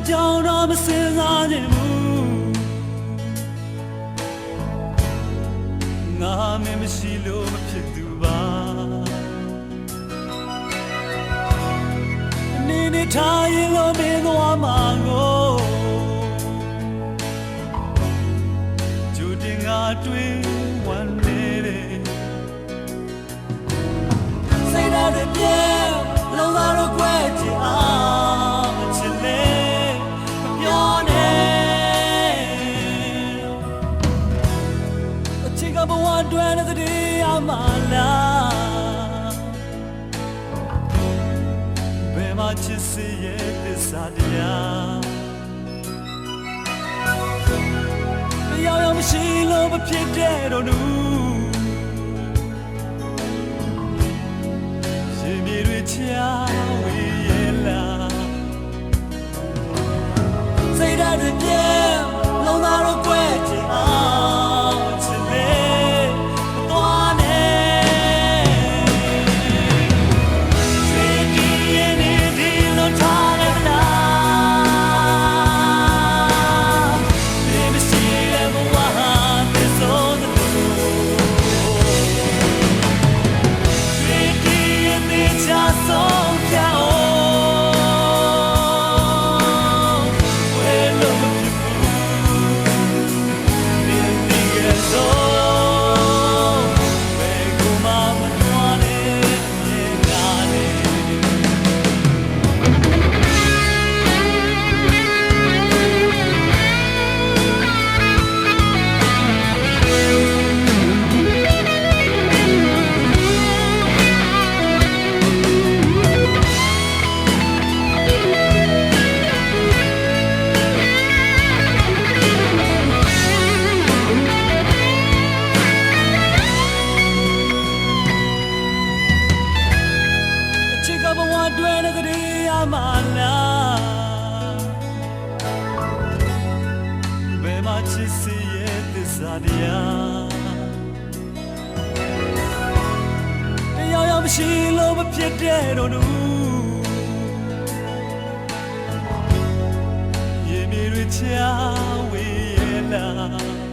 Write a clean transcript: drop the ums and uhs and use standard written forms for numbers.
ကြောင့်တော့မစင်စားခြင်းဘူးငါမင်းမရှိလို့မဖြစ်သူပါနေနေထားရင်လို့မင်းသွားမှာကိုကျူတင်ငါတွေ့ဝမ်းနေတယ်စိတ်ဓာတ်တွေပြဲလုံးသားတော့ကွဲကြအောင်ချစ်လေမပြောနဲ့အချစ်ကဘဝတွင်တဲ့တည်းအမလားဘယ်မှာချစ်စီရဲ့သစ္စာတရားတရားရမရှိလို့မဖြစ်တဲ့တော့လူရှင်မြေတွေချာဝေးရဲ့လားစိတ်ဓာတ်တွေပြဲလုံးသားတော့ကွဲချင်အောင်ချစ်လေမသွားနဲ့ရွှေဒီရဲ့နေဒီလို့ထားရမလားဒီမရှိတဲ့ဘဝဟာသစ္စာတူရွှေဒီရဲ့နေချာဆုံးဖြတ်တွင်တဲ့တည်းအမလားဘယ်မှာချစ်စီရဲ့သစ္စာတရားတရားရမရှိလို့မဖြစ်တဲ့တော့လူရေမြေတွေချာဝေးရဲ့လား